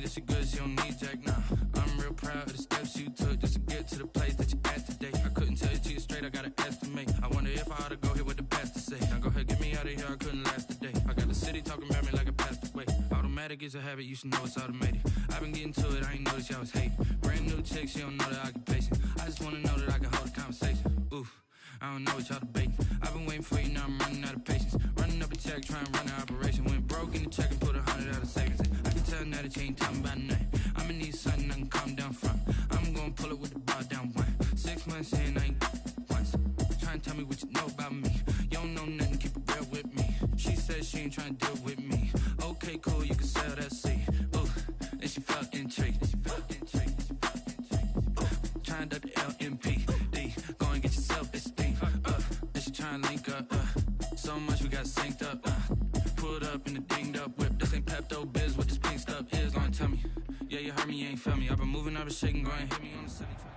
that she good, she don't need Jack now. I'm real proud of the steps you took just to get to the place that you at today. I couldn't tell you to you straight, I gotta estimate. I wonder if I ought to go here with the past to say. Now go ahead, get me out of here, I couldn't last a day. I got the city talking about me like I passed away. Automatic is a habit, you should know it's automated. I've been getting to it, I ain't noticed y'all was hating. Brand new chick, she don't know the occupation. I just wanna know that I can hold a conversation. Oof, I don't know what y'all debating. I've been waiting for you, now I'm running out of patience. Running up a check, trying to run an operation. Went broke in the check and put 100 out of savings in. I can tell now that you ain't talking about nothing. I'ma need something I can calm down from. I'm gonna pull it with the bar down one. 6 months in, I ain't once. Trying to tell me what you know about me. You don't know nothing, keep it real with me. She said she ain't trying to deal with me. Okay, cool, you can sell that seed. Ooh, and she felt intrigued. Trying to duck the LMPD. Go and get your self-esteem. And she trying to link up. So much we got synced up. Pulled up in the dinged up whip. This ain't Pepto-Biz, what this pink stuff is. Gonna tell me. Yeah, you heard me, you ain't felt me. I've been moving, I've been shaking, go and hit me on the city track.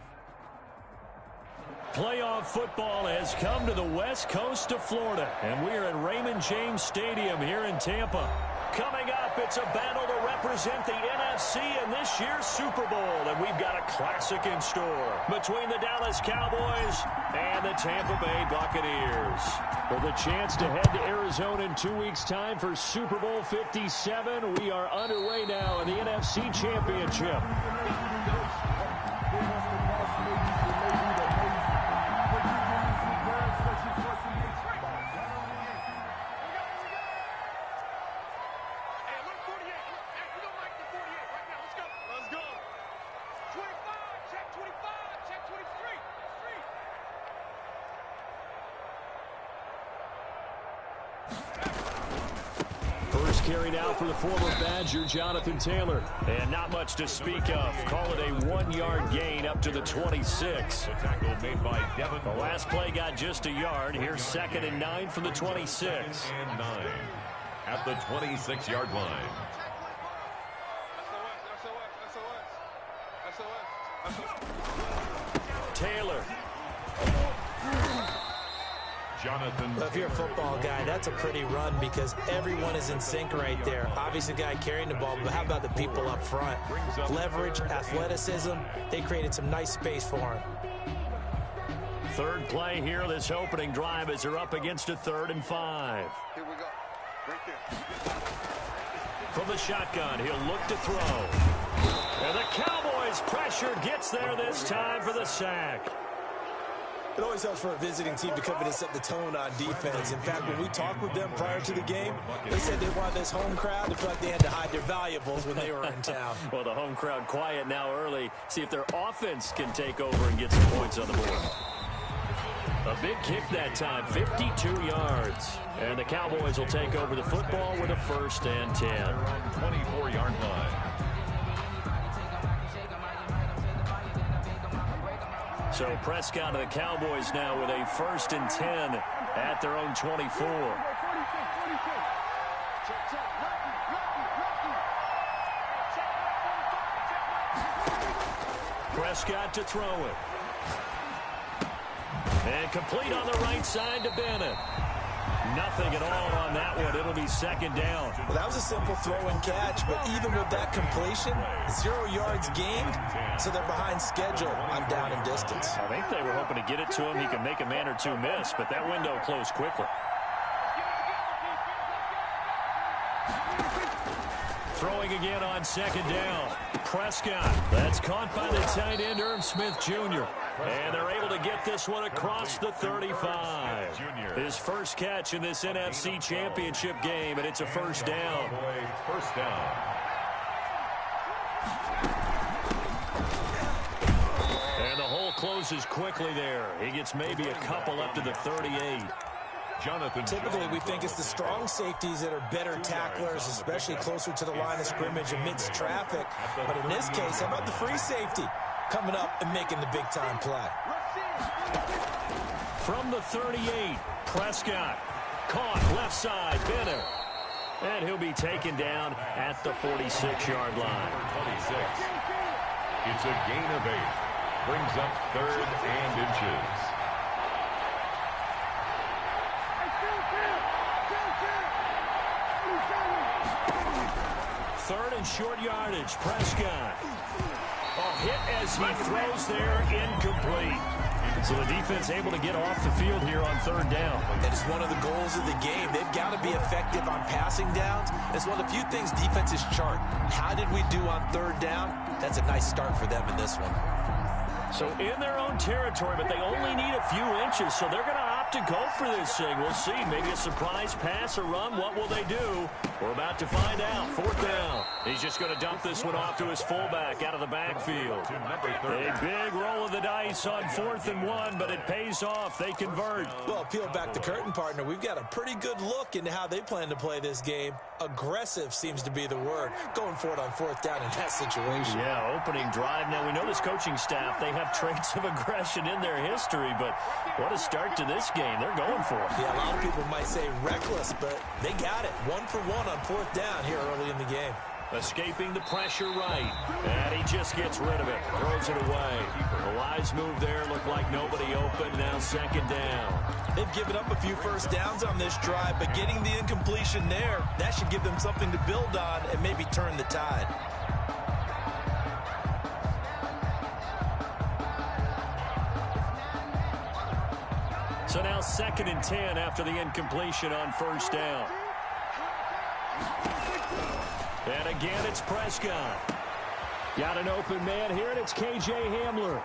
Playoff football has come to the west coast of Florida, and we are at Raymond James Stadium here in Tampa. Coming up, it's a battle to represent the NFC in this year's Super Bowl, and we've got a classic in store between the Dallas Cowboys and the Tampa Bay Buccaneers. For the chance to head to Arizona in 2 weeks' time for Super Bowl 57, we are underway now in the NFC Championship. Carried out for the former Badger, Jonathan Taylor. And not much to speak of. Call it a 1-yard gain up to the 26. The tackle made by Devin. The last play got just a yard. Here's 2nd and 9 from the 26. And 9 at the 26-yard line. Taylor. Jonathan. Well, if you're a football guy, that's a pretty run because everyone is in sync right there. Obviously, the guy carrying the ball, but how about the people up front? Leverage, athleticism, they created some nice space for him. Third play here, this opening drive as they're up against a 3rd and 5. Here we go. Right there. From the shotgun, he'll look to throw. And the Cowboys' pressure gets there this time for the sack. It always helps for a visiting team to come in and set the tone on defense. In fact, when we talked with them prior to the game, they said they wanted this home crowd to feel like they had to hide their valuables when they were in town. Well, the home crowd quiet now early. See if their offense can take over and get some points on the board. A big kick that time, 52 yards. And the Cowboys will take over the football with a 1st and 10. 24-yard line. So Prescott and the Cowboys now with a 1st and 10 at their own 24. Prescott to throw it. And complete on the right side to Bennett. Nothing at all on that one. It'll be 2nd down. Well, that was a simple throw and catch, but even with that completion, 0 yards gained, so they're behind schedule on down and distance. I think they were hoping to get it to him. He could make a man or two miss, but that window closed quickly. Throwing again on 2nd down. Prescott. That's caught by the tight end, Irv Smith Jr. And they're able to get this one across the 35. His first catch in this NFC Championship game, and it's a 1st down. First down. And the hole closes quickly there. He gets maybe a couple up to the 38. Jonathan. Typically, we think it's the strong safeties that are better tacklers, especially closer to the line of scrimmage amidst traffic. But in this case, how about the free safety coming up and making the big-time play? From the 38, Prescott. Caught left side, Bennett. And he'll be taken down at the 46-yard line. 26. It's a gain of 8. Brings up 3rd and inches. short yardage. Prescott. Hit as he throws there, incomplete. So the defense able to get off the field here on third down. And it's one of the goals of the game. They've got to be effective on passing downs. It's one of the few things defenses chart. How did we do on third down? That's a nice start for them in this one. So in their own territory, but they only need a few inches, so they're going to opt to go for this thing. We'll see. Maybe a surprise pass or run. What will they do? We're about to find out. Fourth down. He's just going to dump this one off to his fullback out of the backfield. A big roll of the dice on 4th and 1, but it pays off. They convert. Well, peel back the curtain, partner. We've got a pretty good look into how they plan to play this game. Aggressive seems to be the word. Going for it on 4th down in that situation. Yeah, opening drive. Now, we know this coaching staff, they have traits of aggression in their history, but what a start to this game. They're going for it. Yeah, a lot of people might say reckless, but they got it. 1 for 1 on 4th down here early in the game. Escaping the pressure right, and he just gets rid of it, throws it away. A wise move there, looked like nobody open, now 2nd down. They've given up a few first downs on this drive, but getting the incompletion there, that should give them something to build on and maybe turn the tide. So now 2nd and 10 after the incompletion on 1st down. And again, it's Prescott. Got an open man here, and it's K.J. Hamler.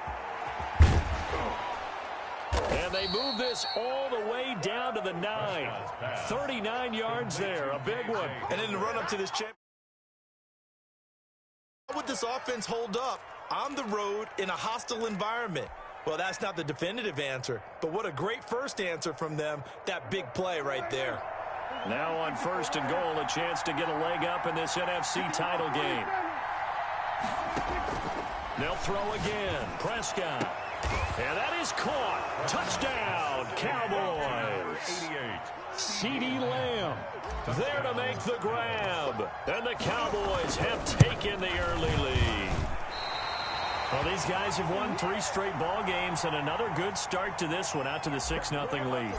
And they move this all the way down to the 9. 39 yards there, a big one. And in the run-up to this champ, how would this offense hold up on the road in a hostile environment? Well, that's not the definitive answer, but what a great first answer from them, that big play right there. Now on 1st and goal, a chance to get a leg up in this NFC title game. They'll throw again. Prescott. And that is caught. Touchdown, Cowboys. 88. CeeDee Lamb there to make the grab. And the Cowboys have taken the early lead. Well, these guys have won 3 straight ball games and another good start to this one, out to the 6-0 lead.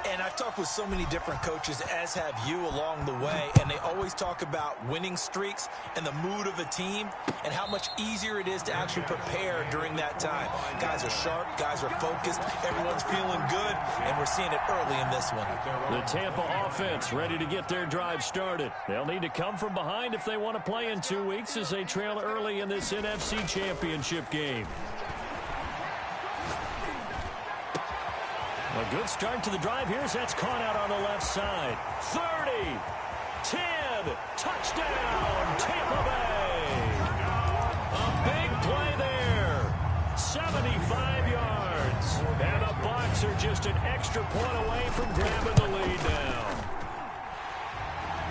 And I've talked with so many different coaches, as have you, along the way, and they always talk about winning streaks and the mood of a team and how much easier it is to actually prepare during that time. Guys are sharp, guys are focused, everyone's feeling good, and we're seeing it early in this one. The Tampa offense ready to get their drive started. They'll need to come from behind if they want to play in 2 weeks as they trail early in this NFC Championship game. A good start to the drive. Here's that's caught out on the left side. 30, 10, touchdown, Tampa Bay. A big play there. 75 yards. And the Bucs are just an extra point away from grabbing the lead now.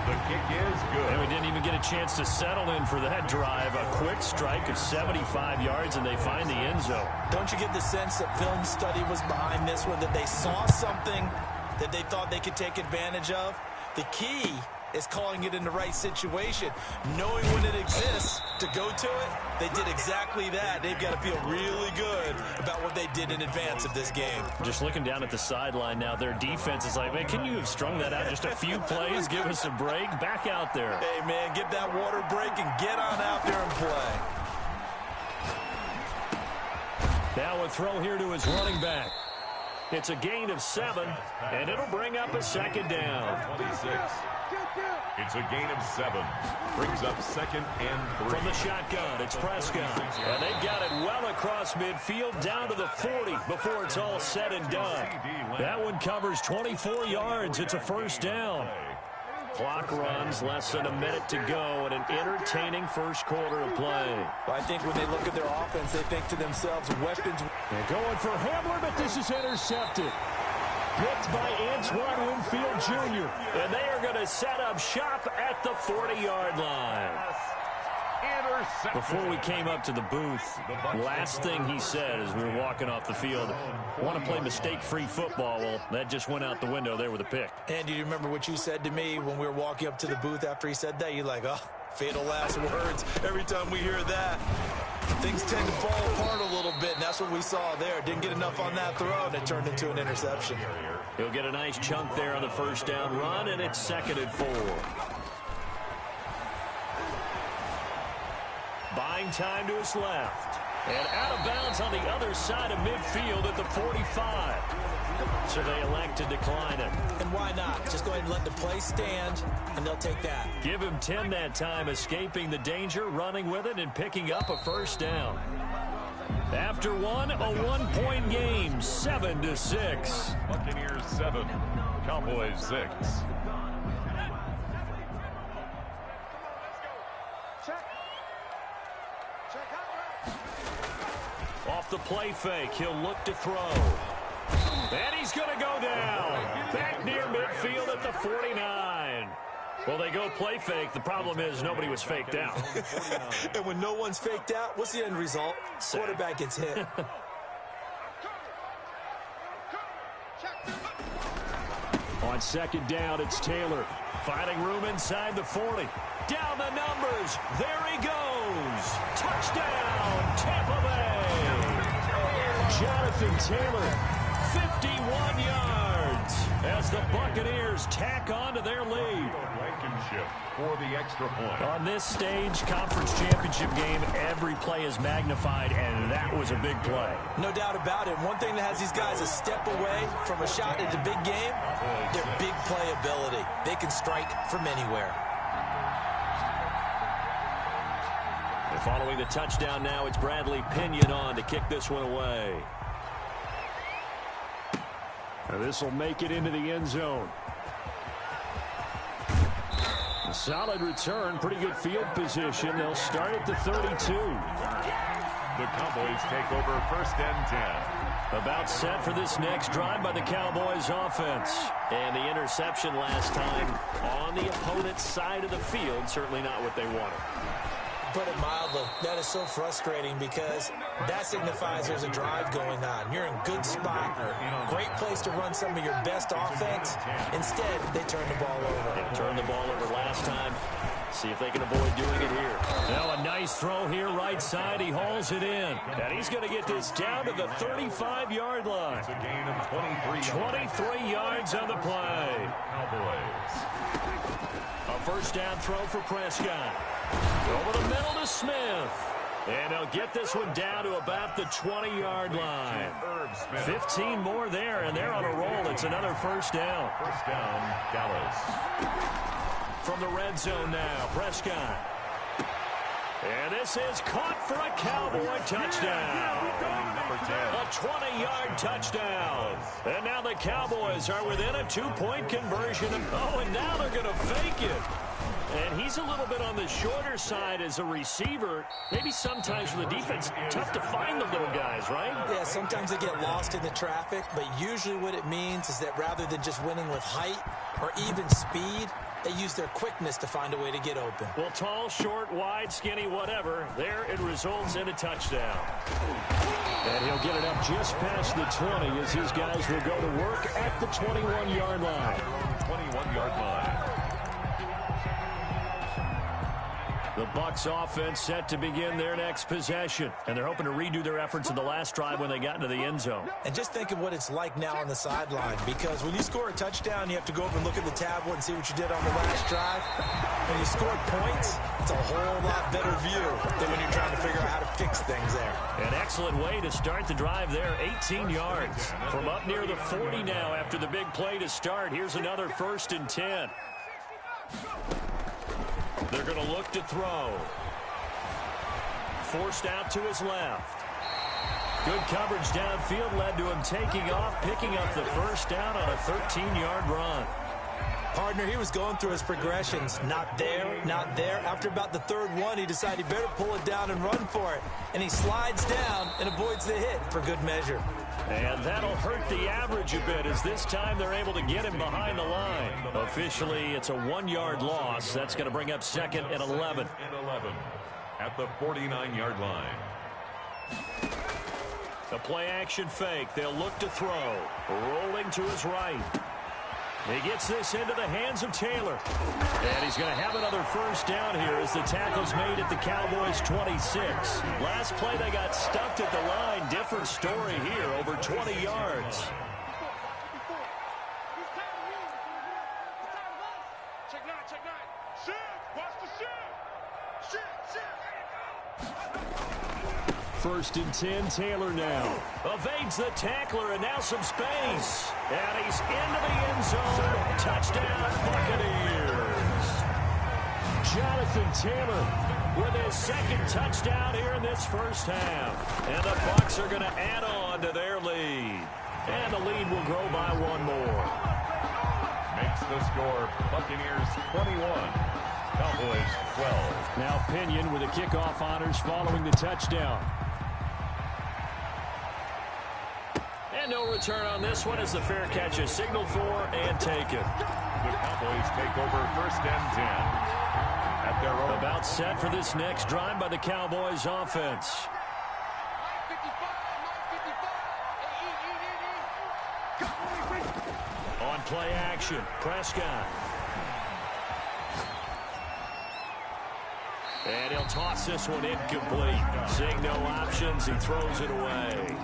The kick is good. And we didn't even get a chance to settle in for that drive. A quick strike of 75 yards, and they find the end zone. Don't you get the sense that film study was behind this one, that they saw something that they thought they could take advantage of? The key is calling it in the right situation, knowing when it exists to go to it. They did exactly that. They've got to feel really good about what they did in advance of this game. Just looking down at the sideline now, their defense is like, man, can you have strung that out just a few plays? Give us a break. Back out there. Hey, man, get that water break and get on out there and play. Now a throw here to his running back. It's a gain of 7, and it'll bring up a 2nd down. 26. It's a gain of 7. Brings up 2nd and 3. From the shotgun, it's Prescott. And they've got it well across midfield down to the 40 before it's all said and done. That one covers 24 yards. It's a 1st down. Clock runs, less than a minute to go, and an entertaining first quarter of play. Well, I think when they look at their offense, they think to themselves, weapons. They're going for Hamler, but this is intercepted. Picked by Antoine Winfield Jr. And they are going to set up shop at the 40-yard line. Before we came up to the booth, last thing he said as we were walking off the field, want to play mistake-free football. Well, that just went out the window there with a pick. And do you remember what you said to me when we were walking up to the booth after he said that? You're like, oh, fatal last words. Every time we hear that, things tend to fall apart a little bit, and that's what we saw there. Didn't get enough on that throw, and it turned into an interception. He'll get a nice chunk there on the 1st down run, and it's 2nd and 4. Buying time to his left. And out of bounds on the other side of midfield at the 45. So they elect to decline it. And why not? Just go ahead and let the play stand, and they'll take that. Give him 10 that time, escaping the danger, running with it, and picking up a first down. After one, a one-point game, 7-6. Buccaneers 7, Cowboys 6. Off the play fake, he'll look to throw. And he's going to go down. Back near midfield at the 49. Well, they go play fake. The problem is nobody was faked out. And when no one's faked out, what's the end result? Quarterback gets hit. On second down, it's Taylor. Finding room inside the 40. Down the numbers. There he goes. Touchdown, Tampa Bay. Jonathan Taylor, 51 yards as the Buccaneers tack on to their lead. Blankenship for the extra point. On this stage, conference championship game, every play is magnified, and that was a big play. No doubt about it. One thing that has these guys a step away from a shot at the big game, their big play ability. They can strike from anywhere. And following the touchdown now, it's Bradley Pinion on to kick this one away. And this will make it into the end zone. A solid return, pretty good field position. They'll start at the 32. The Cowboys take over first and 10. About set for this next drive by the Cowboys offense. And the interception last time on the opponent's side of the field, certainly not what they wanted. Put it mildly, that is so frustrating because that signifies there's a drive going on. You're in good spot, great place to run some of your best offense. Instead, they turn the ball over. They turned the ball over last time. See if they can avoid doing it here. Now a nice throw here right side. He hauls it in. And he's going to get this down to the 35-yard line. It's a gain of 23 yards on the play. Cowboys. A first down throw for Prescott. Over the middle to Smith. And he'll get this one down to about the 20-yard line. 15 more there, and they're on a roll. It's another first down. First down, Dallas. From the red zone now, Prescott. And this is caught for a Cowboy touchdown. Number 10. A 20-yard touchdown. And now the Cowboys are within a 2-point conversion. Oh, and now they're going to fake it. And he's a little bit on the shorter side as a receiver. Maybe sometimes for the defense, tough to find the little guys, right? Yeah, sometimes they get lost in the traffic, but usually what it means is that rather than just winning with height or even speed, they use their quickness to find a way to get open. Well, tall, short, wide, skinny, whatever, there it results in a touchdown. And he'll get it up just past the 20 as his guys will go to work at the 21-yard line. 21-yard line. The Bucs offense set to begin their next possession. And they're hoping to redo their efforts in the last drive when they got into the end zone. And just think of what it's like now on the sideline, because when you score a touchdown, you have to go over and look at the tablet and see what you did on the last drive. When you scored points, it's a whole lot better view than when you're trying to figure out how to fix things there. An excellent way to start the drive there, 18 yards. From up near the 40 now after the big play to start. Here's another first and 10. They're going to look to throw. Forced out to his left. Good coverage downfield led to him taking off, picking up the first down on a 13-yard run. Partner, he was going through his progressions. Not there, not there. After about the third one, he decided he better pull it down and run for it. And he slides down and avoids the hit for good measure. And that'll hurt the average a bit as this time they're able to get him behind the line. Officially, it's a 1-yard loss. That's going to bring up second and 11. At the 49-yard line. The play-action fake. They'll look to throw. Rolling to his right. He gets this into the hands of Taylor. And he's going to have another first down here as the tackle's made at the Cowboys' 26. Last play, they got stuffed at the line. Different story here, over 20 yards. 1st and 10. Taylor now evades the tackler, and now some space. And he's into the end zone. Touchdown, Buccaneers. Jonathan Taylor with his 2nd touchdown here in this first half. And the Bucs are going to add on to their lead. And the lead will grow by 1 more. Makes the score Buccaneers 21, Cowboys 12. Now Pinion with the kickoff honors following the touchdown. And no return on this one as the fair catch is signaled for and taken. The Cowboys take over 1st and 10. At their own. About set for this next drive by the Cowboys offense. On play action, Prescott. And he'll toss this one incomplete. Seeing no options, he throws it away.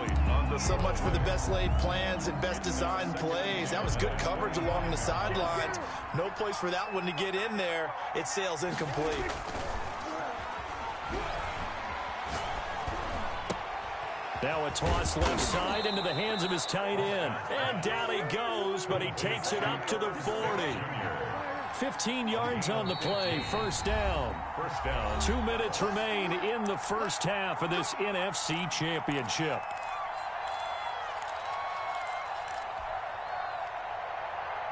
So much for the best laid plans and best designed plays. That was good coverage along the sidelines. No place for that one to get in there. It sails incomplete. Now a toss left side into the hands of his tight end. And down he goes, but he takes it up to the 40. 15 yards on the play, 1st down. 2 minutes remain in the first half of this NFC Championship.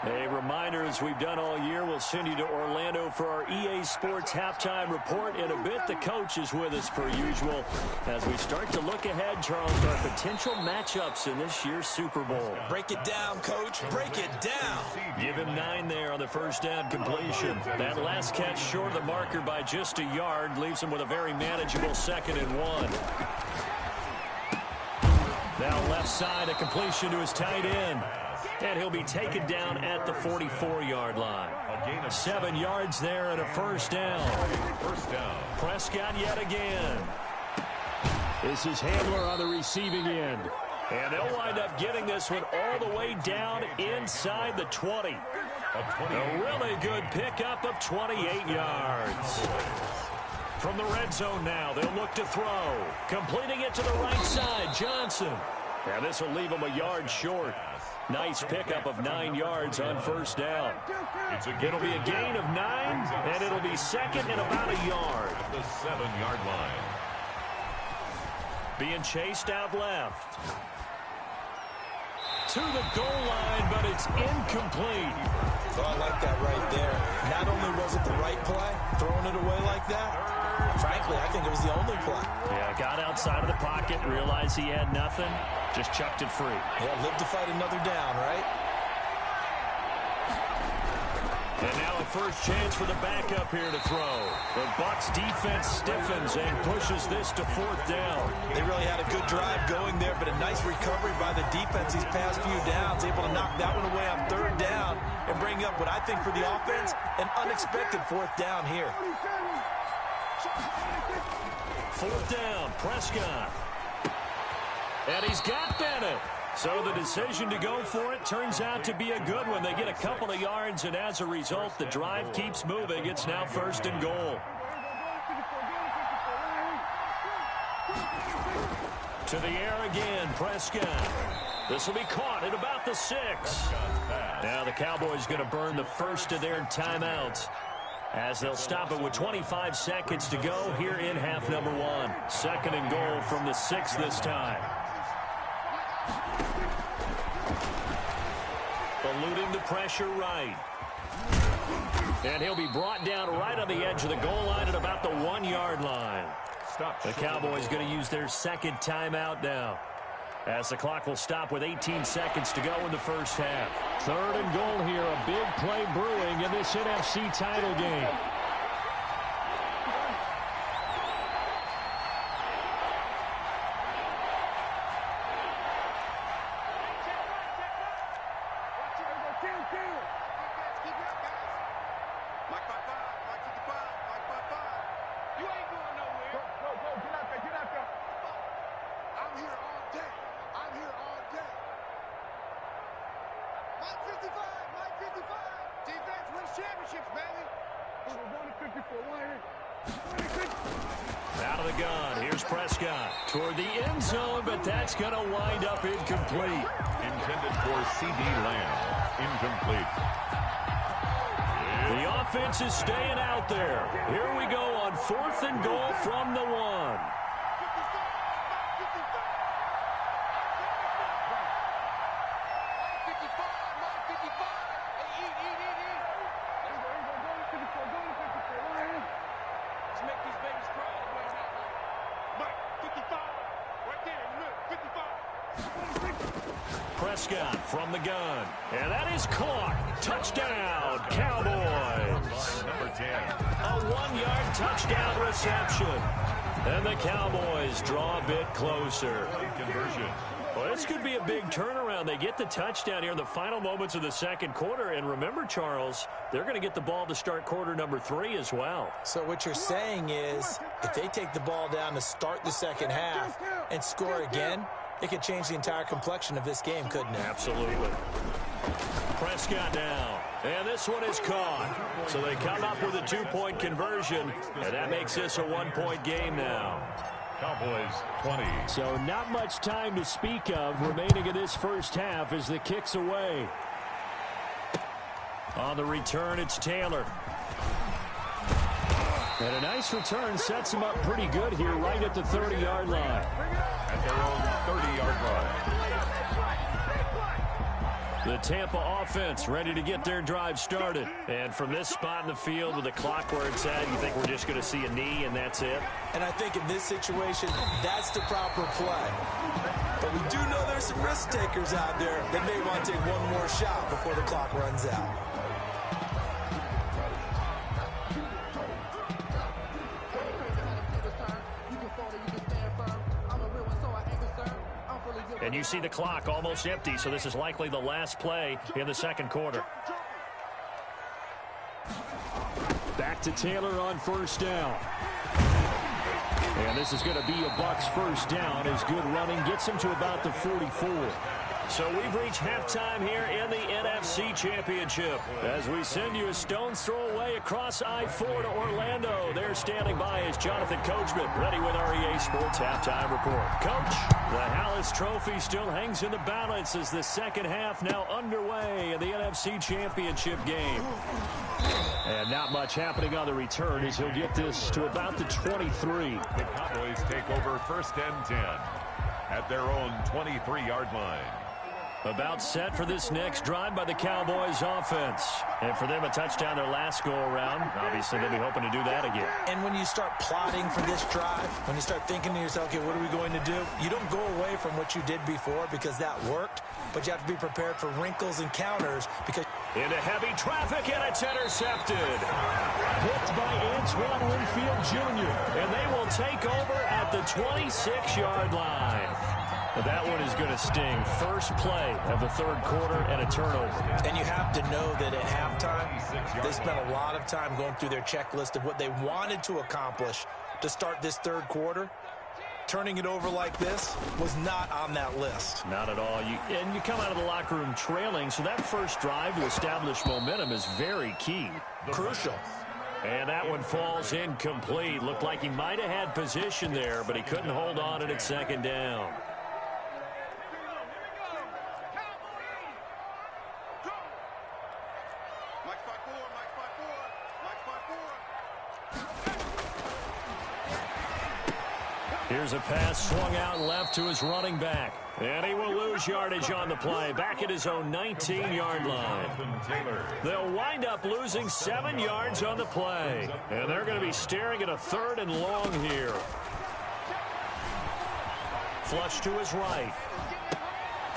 A reminder, as we've done all year, we'll send you to Orlando for our EA Sports halftime report. In a bit, the coach is with us per usual as we start to look ahead, Charles, to our potential matchups in this year's Super Bowl. Break it down, Coach. Break it down. Give him 9 there on the 1st down completion. That last catch short of the marker by just a yard leaves him with a very manageable 2nd and 1. Now left side, a completion to his tight end. And he'll be taken down at the 44-yard line. 7 yards there and a 1st down. Prescott yet again. This is Hamler on the receiving end. And they'll wind up getting this one all the way down inside the 20. A really good pickup of 28 yards. From the red zone now, they'll look to throw. Completing it to the right side, Johnson. And this will leave him a yard short. Nice pickup of 9 yards on 1st down. It'll be a gain of 9, and it'll be 2nd and about a yard. At the 7-yard line. Being chased out left. To the goal line, but it's incomplete. Oh, I like that right there. Not only was it the right play, throwing it away like that, frankly, I think it was the only play. Yeah, got outside of the pocket, realized he had nothing, just chucked it free. Yeah, live to fight another down, right? And now a first chance for the backup here to throw. The Bucs defense stiffens and pushes this to 4th down. They really had a good drive going there, but a nice recovery by the defense these past few downs, able to knock that one away on 3rd down and bring up what I think for the offense, an unexpected 4th down here. 4th down, Prescott. And he's got Bennett. So the decision to go for it turns out to be a good one. They get a couple of yards, and as a result, the drive keeps moving. It's now 1st and goal. To the air again, Prescott. This will be caught at about the 6. Now the Cowboys going to burn the first of their timeouts as they'll stop it with 25 seconds to go here in half number 1. 2nd and goal from the 6 this time. Eluding the pressure right. And he'll be brought down right on the edge of the goal line at about the 1-yard line. The Cowboys going to use their 2nd timeout now, as the clock will stop with 18 seconds to go in the first half. 3rd and goal here, a big play brewing in this NFC title game. Championships, baby. We're 1-54. Out of the gun, here's Prescott. Toward the end zone, but that's going to wind up incomplete. Intended for C.D. Lamb. Incomplete. The offense is staying out there. Here we go on 4th and goal from the 1. Prescott from the gun. And that is caught. Touchdown, Cowboys. Number 10. A 1-yard touchdown reception. And the Cowboys draw a bit closer. Conversion. Well, this could be a big turnaround. They get the touchdown here in the final moments of the second quarter. And remember, Charles, they're going to get the ball to start quarter number 3 as well. So what you're saying is if they take the ball down to start the second half and score again, it could change the entire complexion of this game, couldn't it? Absolutely. Prescott now. And this one is caught. So they come up with a 2-point conversion. And that makes this a 1-point game now. Cowboys 20. So not much time to speak of remaining in this first half as the kick's away. On the return, it's Taylor. And a nice return sets him up pretty good here right at the 30-yard line. At their own 30-yard line. The Tampa offense ready to get their drive started. And from this spot in the field with the clock where it's at, you think we're just going to see a knee and that's it? And I think in this situation, that's the proper play. But we do know there's some risk takers out there that may want to take one more shot before the clock runs out. And you see the clock almost empty, so this is likely the last play in the second quarter. Back to Taylor on first down. And this is going to be a Bucs first down as good running gets him to about the 44. So we've reached halftime here in the NFC Championship. As we send you a stone's throw away across I-4 to Orlando. There standing by is Jonathan Coachman, ready with REA Sports Halftime Report. Coach, the Hallis Trophy still hangs in the balance as the second half now underway in the NFC Championship game. And not much happening on the return as he'll get this to about the 23. The Cowboys take over first and 10 at their own 23-yard line. About set for this next drive by the Cowboys offense. And for them, a touchdown their last go-around. Obviously, they'll be hoping to do that again. And when you start plotting for this drive, when you start thinking to yourself, okay, what are we going to do? You don't go away from what you did before because that worked, but you have to be prepared for wrinkles and counters because... Into heavy traffic, and it's intercepted. Hit by Antoine Winfield Jr., and they will take over at the 26-yard line. That one is going to sting. First play of the third quarter and a turnover. And you have to know that at halftime, they spent a lot of time going through their checklist of what they wanted to accomplish to start this third quarter. Turning it over like this was not on that list. Not at all. And you come out of the locker room trailing, so that first drive to establish momentum is very key. Crucial. And that one falls incomplete. Looked like he might have had position there, but he couldn't hold on at second down. Here's a pass swung out left to his running back. And he will lose yardage on the play. Back at his own 19-yard line. They'll wind up losing 7 yards on the play. And they're going to be staring at a 3rd and long here. Flush to his right.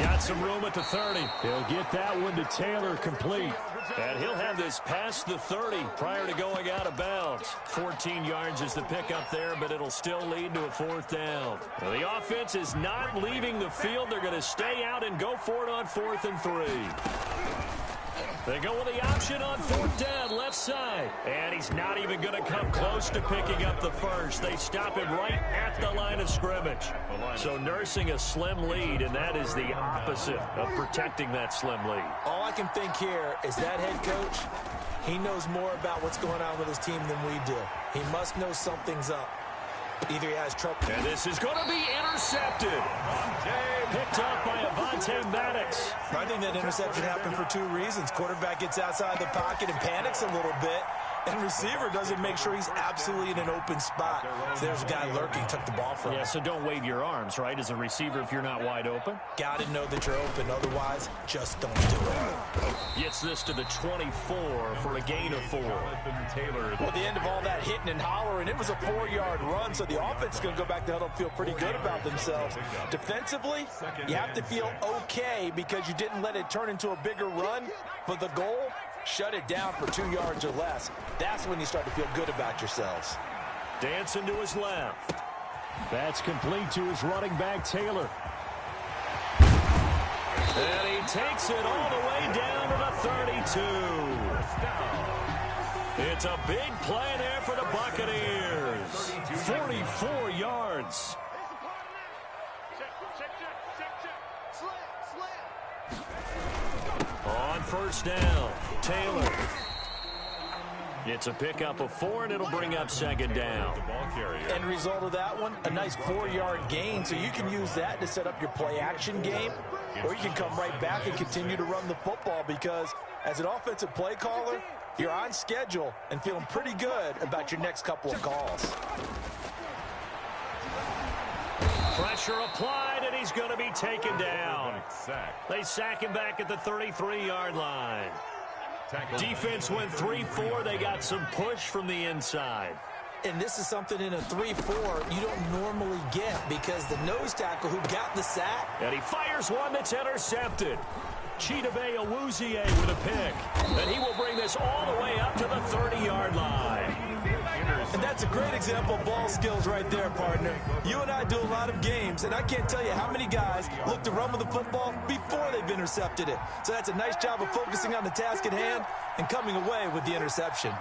Got some room at the 30. He'll get that one to Taylor complete. And he'll have this past the 30 prior to going out of bounds. 14 yards is the pickup there, but it'll still lead to a 4th down. Now, the offense is not leaving the field. They're going to stay out and go for it on 4th and 3. They go with the option on 4th down, left side. And he's not even going to come close to picking up the first. They stop him right at the line of scrimmage. So nursing a slim lead, and that is the opposite of protecting that slim lead. All I can think here is that head coach, He knows more about what's going on with his team than we do. He must know something's up. Either he has trouble. And this is going to be intercepted. Picked up by Avonte Maddox. I think that interception happened for two reasons. Quarterback gets outside the pocket and panics a little bit. And receiver doesn't make sure he's absolutely in an open spot. So there's a guy lurking, took the ball from him. Yeah, so don't wave your arms, right, as a receiver if you're not wide open. Got to know that you're open. Otherwise, just don't do it. Gets this to the 24 for a gain of 4. Well, at the end of all that hitting and hollering, it was a 4-yard run, so the offense is going to go back to huddle and feel pretty good about themselves. Defensively, you have to feel okay because you didn't let it turn into a bigger run, but the goal, shut it down for 2 yards or less. That's when you start to feel good about yourselves. Dancing to his left. That's complete to his running back, Taylor. And he takes it all the way down to the 32. It's a big play there for the Buccaneers. 44 yards. On first down, Taylor. It's a pickup of 4, and it'll bring up second down. End result of that one, a nice 4-yard gain, so you can use that to set up your play-action game, or you can come right back and continue to run the football because as an offensive play caller, you're on schedule and feeling pretty good about your next couple of calls. Pressure applied, and he's going to be taken down. They sack him back at the 33-yard line. Defense went 3-4. They got some push from the inside. And this is something in a 3-4 you don't normally get because the nose tackle who got the sack. And he fires one that's intercepted. Chidobe Awuzie with a pick. And he will bring this all the way up to the 30-yard line. And that's a great example of ball skills right there, partner. You and I do a lot of games, and I can't tell you how many guys look to run with the football before they've intercepted it. So that's a nice job of focusing on the task at hand and coming away with the interception.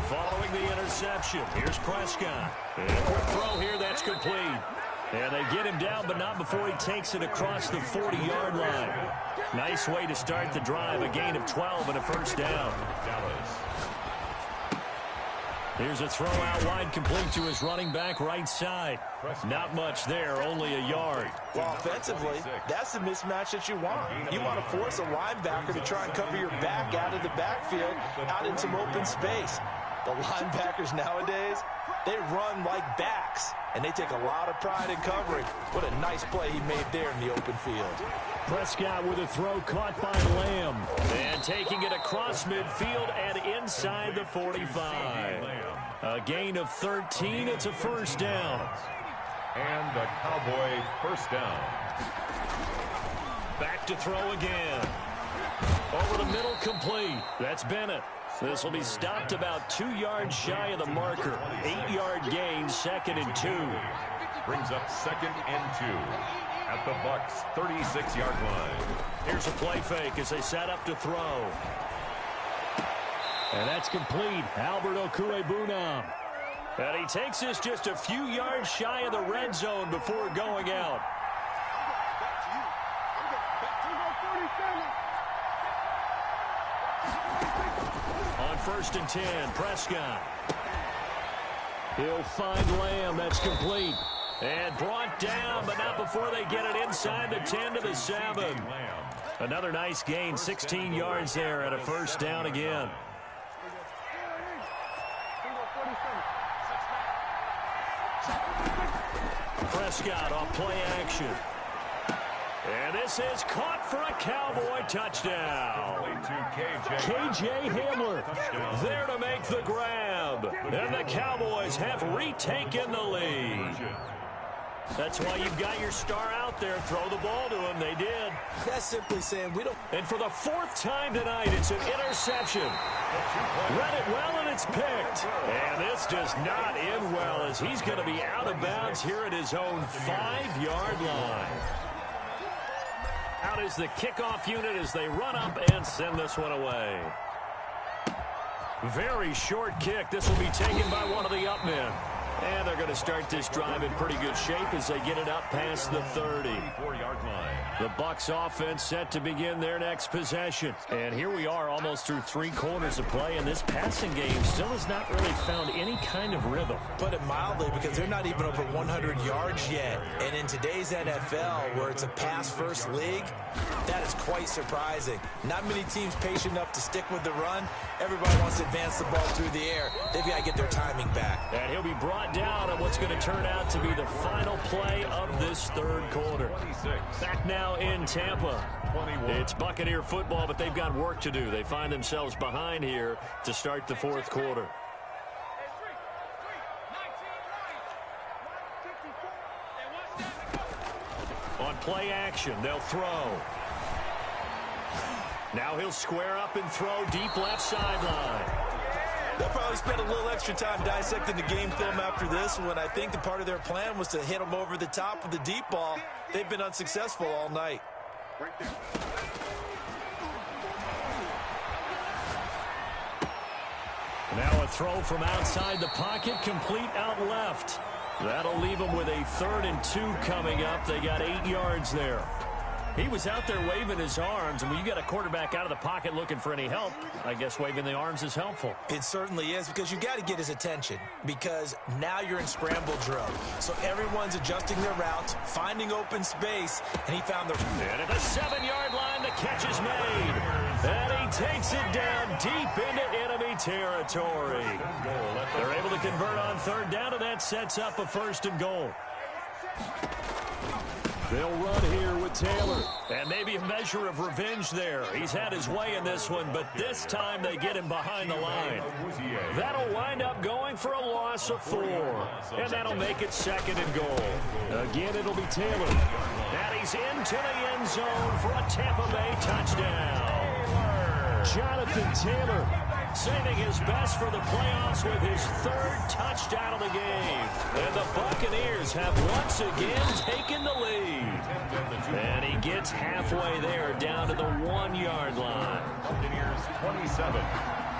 Following the interception, here's Prescott. And a quick throw here, that's complete. And they get him down, but not before he takes it across the 40-yard line. Nice way to start the drive, a gain of 12 and a first down. Here's a throw out wide, complete to his running back right side. Not much there, only a yard. Well, offensively, that's the mismatch that you want. You want to force a linebacker to try and cover your back out of the backfield, out in some open space. The linebackers nowadays, they run like backs, and they take a lot of pride in covering. What a nice play he made there in the open field. Prescott with a throw caught by Lamb. And taking it across midfield and inside the 45. A gain of 13. It's a first down. And the Cowboy first down. Back to throw again. Over the middle, complete. That's Bennett. This will be stopped about 2 yards shy of the marker. 8-yard gain, 2nd and 2. Brings up 2nd and 2 at the Bucs 36-yard line. Here's a play fake as they set up to throw. And that's complete. Albert Okwuegbunam. And he takes this just a few yards shy of the red zone before going out. On 1st and 10, Prescott. He'll find Lamb. That's complete. And brought down, but not before they get it inside the 10 to the 7. Another nice gain, 16 yards there and a first down again. Prescott off play action. And this is caught for a Cowboy touchdown. KJ Hamler there to make the grab. And the Cowboys have retaken the lead. That's why you've got your star out there. Throw the ball to him. They did. That's simply saying we don't. And for the 4th time tonight, it's an interception. Read it well, and it's picked. And this does not end well as he's going to be out of bounds here at his own 5-yard line. Out is the kickoff unit as they run up and send this one away. Very short kick. This will be taken by one of the up men. And they're going to start this drive in pretty good shape as they get it up past the 30. 4-yard line. The Bucs offense set to begin their next possession. And here we are almost through 3 quarters of play, and this passing game still has not really found any kind of rhythm. Put it mildly, because they're not even over 100 yards yet. And in today's NFL, where it's a pass-first league, that is quite surprising. Not many teams patient enough to stick with the run. Everybody wants to advance the ball through the air. They've got to get their timing back. And he'll be brought down on what's going to turn out to be the final play of this 3rd quarter. 26. Back now in Tampa. 21. It's Buccaneer football, but they've got work to do. They find themselves behind here to start the 4th quarter. On play action, they'll throw. Now he'll square up and throw deep left sideline. They'll probably spend a little extra time dissecting the game film after this one. I think the part of their plan was to hit them over the top with the deep ball. They've been unsuccessful all night. Right there. Now a throw from outside the pocket, complete out left. That'll leave them with a 3rd and 2 coming up. They got 8 yards there. He was out there waving his arms, and when you got a quarterback out of the pocket looking for any help, I guess waving the arms is helpful. It certainly is, because you got to get his attention, because now you're in scramble drill. So everyone's adjusting their routes, finding open space, and he found the... And at the 7-yard line, the catch is made. And he takes it down deep into enemy territory. They're able to convert on 3rd down, and that sets up a 1st and goal. They'll run here with Taylor. And maybe a measure of revenge there. He's had his way in this one, but this time they get him behind the line. That'll wind up going for a loss of 4. And that'll make it 2nd and goal. Again, it'll be Taylor. And he's into the end zone for a Tampa Bay touchdown. Jonathan Taylor saving his best for the playoffs with his 3rd touchdown of the game. And the Buccaneers have once again taken the lead. And he gets halfway there, down to the 1-yard line. Buccaneers 27.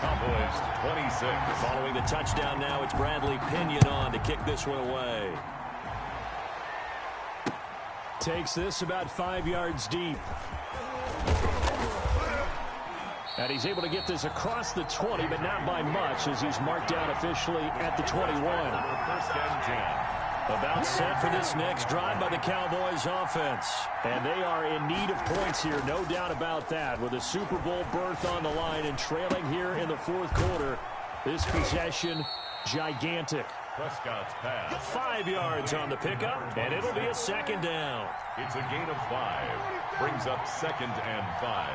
Cowboys 26. Following the touchdown now, it's Bradley Pinion on to kick this one away. Takes this about 5 yards deep. And he's able to get this across the 20, but not by much, as he's marked down officially at the 21. 1st and 10. About set for this next drive by the Cowboys offense. And they are in need of points here, no doubt about that. With a Super Bowl berth on the line and trailing here in the 4th quarter, this possession gigantic. Prescott's pass. 5 yards on the pickup, and it'll be a 2nd down. It's a gain of 5. Brings up 2nd and 5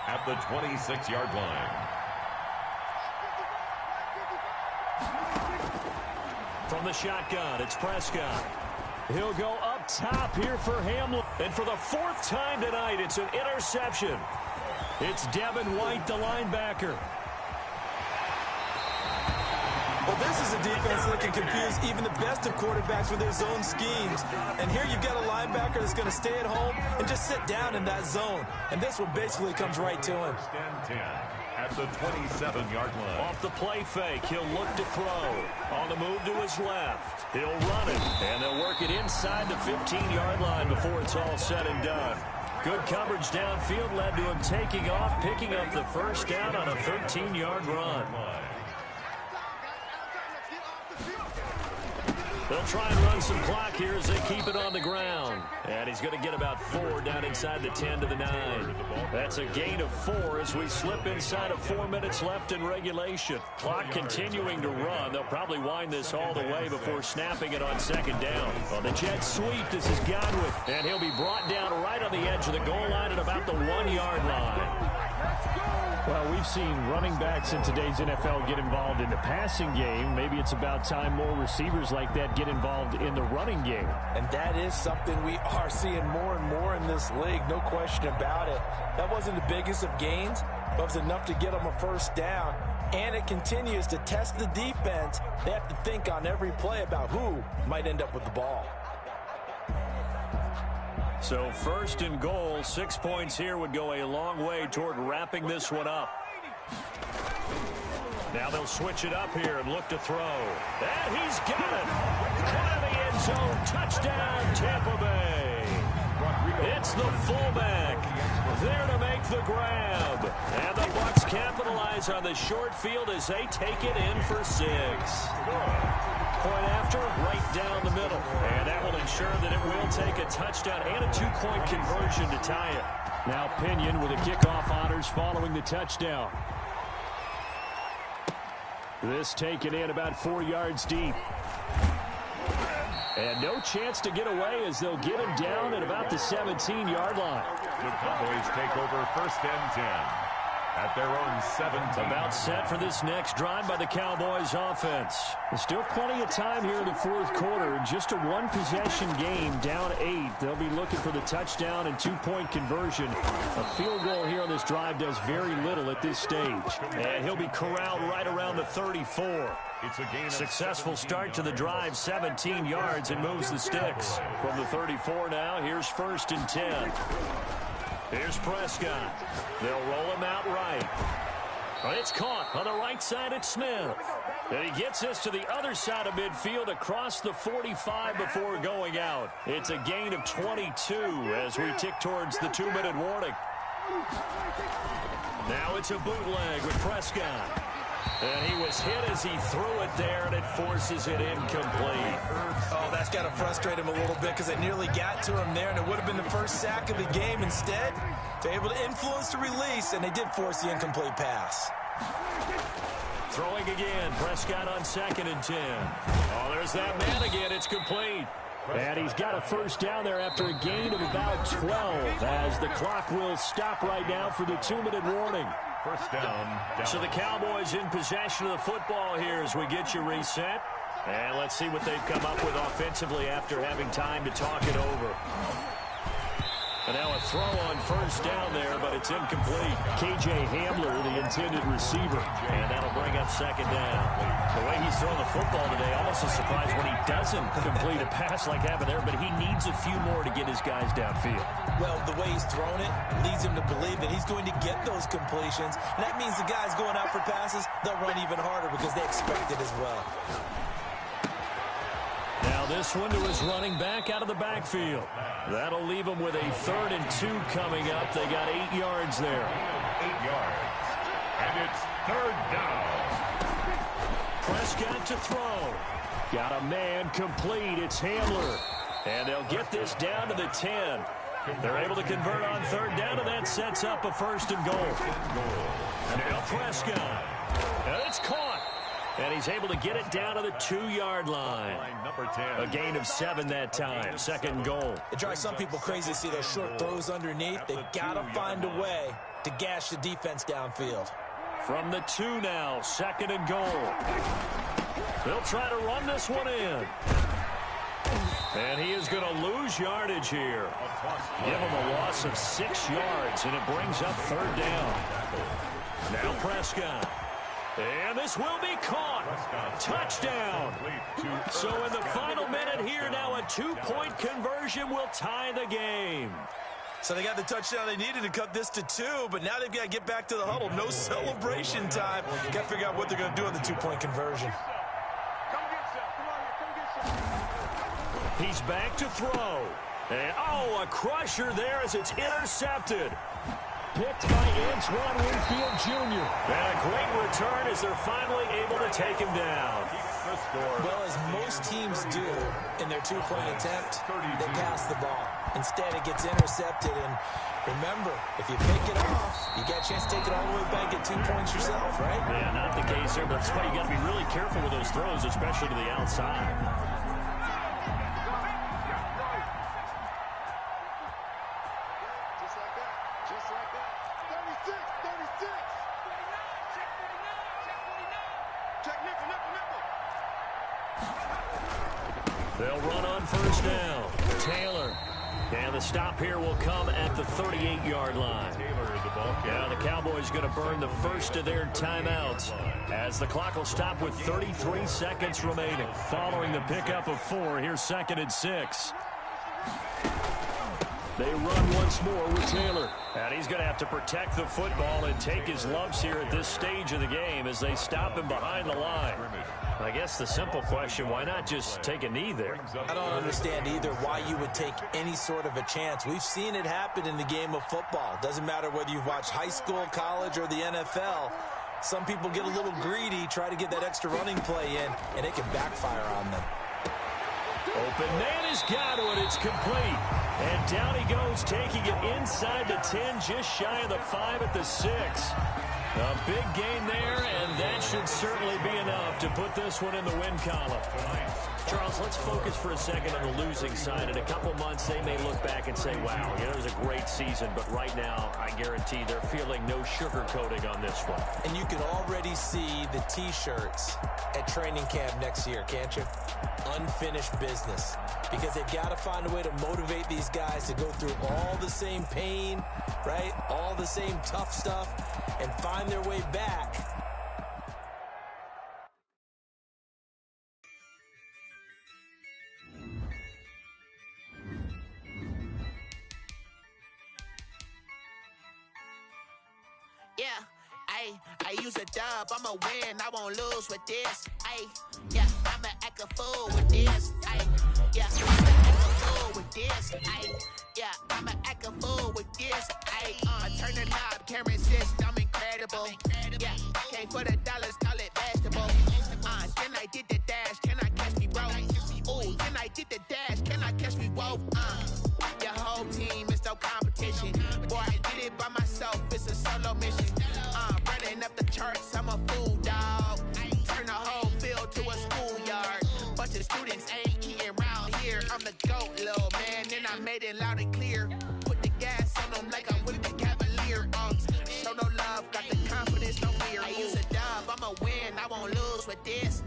at the 26-yard line. From the shotgun, it's Prescott. He'll go up top here for Hamlin. And for the 4th time tonight, it's an interception. It's Devin White, the linebacker. Well, this is a defense that can confuse even the best of quarterbacks with their zone schemes. And here you've got a linebacker that's going to stay at home and just sit down in that zone. And this one basically comes right to him. 1st and 10 at the 27-yard line. Off the play fake, he'll look to throw. On the move to his left, he'll run it. And they'll work it inside the 15-yard line before it's all said and done. Good coverage downfield led to him taking off, picking up the 1st down on a 13-yard run. They'll try and run some clock here as they keep it on the ground. And he's going to get about 4 down inside the 10 to the 9. That's a gain of 4 as we slip inside of 4 minutes left in regulation. Clock continuing to run. They'll probably wind this all the way before snapping it on 2nd down. On the jet sweep, this is Godwin. And he'll be brought down right on the edge of the goal line at about the 1-yard line. Well, we've seen running backs in today's NFL get involved in the passing game. Maybe it's about time more receivers like that get involved in the running game. And that is something we are seeing more and more in this league, no question about it. That wasn't the biggest of gains, but it was enough to get them a 1st down. And it continues to test the defense. They have to think on every play about who might end up with the ball. So 1st and goal, 6 points here would go a long way toward wrapping this one up. Now they'll switch it up here and look to throw. And he's got it. Caught in the end zone. Touchdown, Tampa Bay. It's the fullback there to make the grab. And the Bucs capitalize on the short field as they take it in for 6. Point after, right down the middle. And that will ensure that it will take a touchdown and a 2-point conversion to tie it. Now Pinion with the kickoff honors following the touchdown. This taken in about 4 yards deep. And no chance to get away as they'll get him down at about the 17-yard line. The Cowboys take over 1st and 10 at their own 17. About set for this next drive by the Cowboys offense. There's still plenty of time here in the 4th quarter. Just a 1-possession game, down 8. They'll be looking for the touchdown and 2-point conversion. A field goal here on this drive does very little at this stage. And he'll be corralled right around the 34. It's a gain of successful start to the drive, 17 yards, and moves the sticks. From the 34 now, here's 1st and 10. Here's Prescott. They'll roll him out right. But it's caught on the right side at Smith. And he gets this to the other side of midfield across the 45 before going out. It's a gain of 22 as we tick towards the 2-minute warning. Now it's a bootleg with Prescott. And he was hit as he threw it there, and it forces it incomplete. Oh, that's got to frustrate him a little bit because it nearly got to him there, and it would have been the first sack of the game. Instead, they're able to influence the release, and they did force the incomplete pass. Throwing again, Prescott on 2nd and 10. Oh, there's that man again. It's complete. And he's got a 1st down there after a gain of about 12 as the clock will stop right now for the 2-minute warning. 1st down. So the Cowboys in possession of the football here as we get you reset. And let's see what they've come up with offensively after having time to talk it over. And now a throw on 1st down there, but it's incomplete. K.J. Hamler, the intended receiver. And that'll bring up 2nd down. The way he's thrown the football today, almost a surprise when he doesn't complete a pass like happened there, but he needs a few more to get his guys downfield. Well, the way he's thrown it leads him to believe that he's going to get those completions. And that means the guys going out for passes, they'll run even harder because they expect it as well. Now this one to his running back out of the backfield. That'll leave him with a 3rd and 2 coming up. They got 8 yards there. 8 yards. And it's 3rd down. Prescott to throw. Got a man complete. It's Hamler. And they'll get this down to the 10. They're able to convert on 3rd down, and that sets up a 1st and goal. Now Prescott. And it's caught. And he's able to get it down to the 2-yard line. Number 10. A gain of 7 that time. 2nd goal. It drives some people crazy to see those short throws underneath. They've got to find a way to gash the defense downfield. From the 2 now, 2nd and goal. They'll try to run this one in. And he is going to lose yardage here. Give him a loss of 6 yards, and it brings up 3rd down. Now Prescott. And this will be caught. Touchdown. So in the final minute here, now a 2-point conversion will tie the game. So they got the touchdown they needed to cut this to 2, but now they've got to get back to the huddle. No celebration time. Got to figure out what they're going to do on the 2-point conversion. He's back to throw. And, oh, a crusher there as it's intercepted. Picked by Antoine Winfield Jr. And a great return as they're finally able to take him down. Well, as most teams do in their 2-point attempt, they pass the ball. Instead, it gets intercepted. And remember, if you pick it off, you got a chance to take it all the way back at 2 points yourself, right? Yeah, not the case there, but that's why you got to be really careful with those throws, especially to the outside. They'll run on 1st down. Taylor. And the stop here will come at the 38-yard line. Now the Cowboys going to burn the first of their timeouts as the clock will stop with 33 seconds remaining. Following the pickup of 4, here's 2nd and 6. They run once more with Taylor. And he's going to have to protect the football and take his lumps here at this stage of the game as they stop him behind the line. I guess the simple question, why not just take a knee there? I don't understand either why you would take any sort of a chance. We've seen it happen in the game of football. Doesn't matter whether you've watched high school, college, or the NFL. Some people get a little greedy, try to get that extra running play in, and it can backfire on them. Open man has got it. It's complete. And down he goes, taking it inside the 10, just shy of the 5 at the 6. A big gain there, and that should certainly be enough to put this one in the win column. Charles, let's focus for a second on the losing side. In a couple months, they may look back and say, wow, it was a great season, but right now, I guarantee they're feeling no sugarcoating on this one. And you can already see the T-shirts at training camp next year, can't you? Unfinished business. Because they've got to find a way to motivate these guys to go through all the same pain, right? All the same tough stuff, and find their way back. Yeah, I use a dub, I'ma win, I won't lose with this. Yeah, I'ma act a fool with this. Yeah, I'ma act a fool with this. Yeah, I'ma act a fool with this. I turn the knob, camera assist, I'm incredible. Yeah, came for the dollars, call it vegetable. Then I did the dash, can I catch me, bro? Ooh, then I did the dash, can I catch me, whoa? Your whole team is no competition. Boy, I did it by myself, it's a solo mission. Running up the charts, I'm a fool, dog. Turn the whole field to a schoolyard. Bunch of students ain't eating round here. I'm the GOAT, little man, and I made it loud and clear. Put the gas on them like I'm with the Cavalier. Show no love, got the confidence, no fear. I use a dub, I'ma win, I won't lose with this.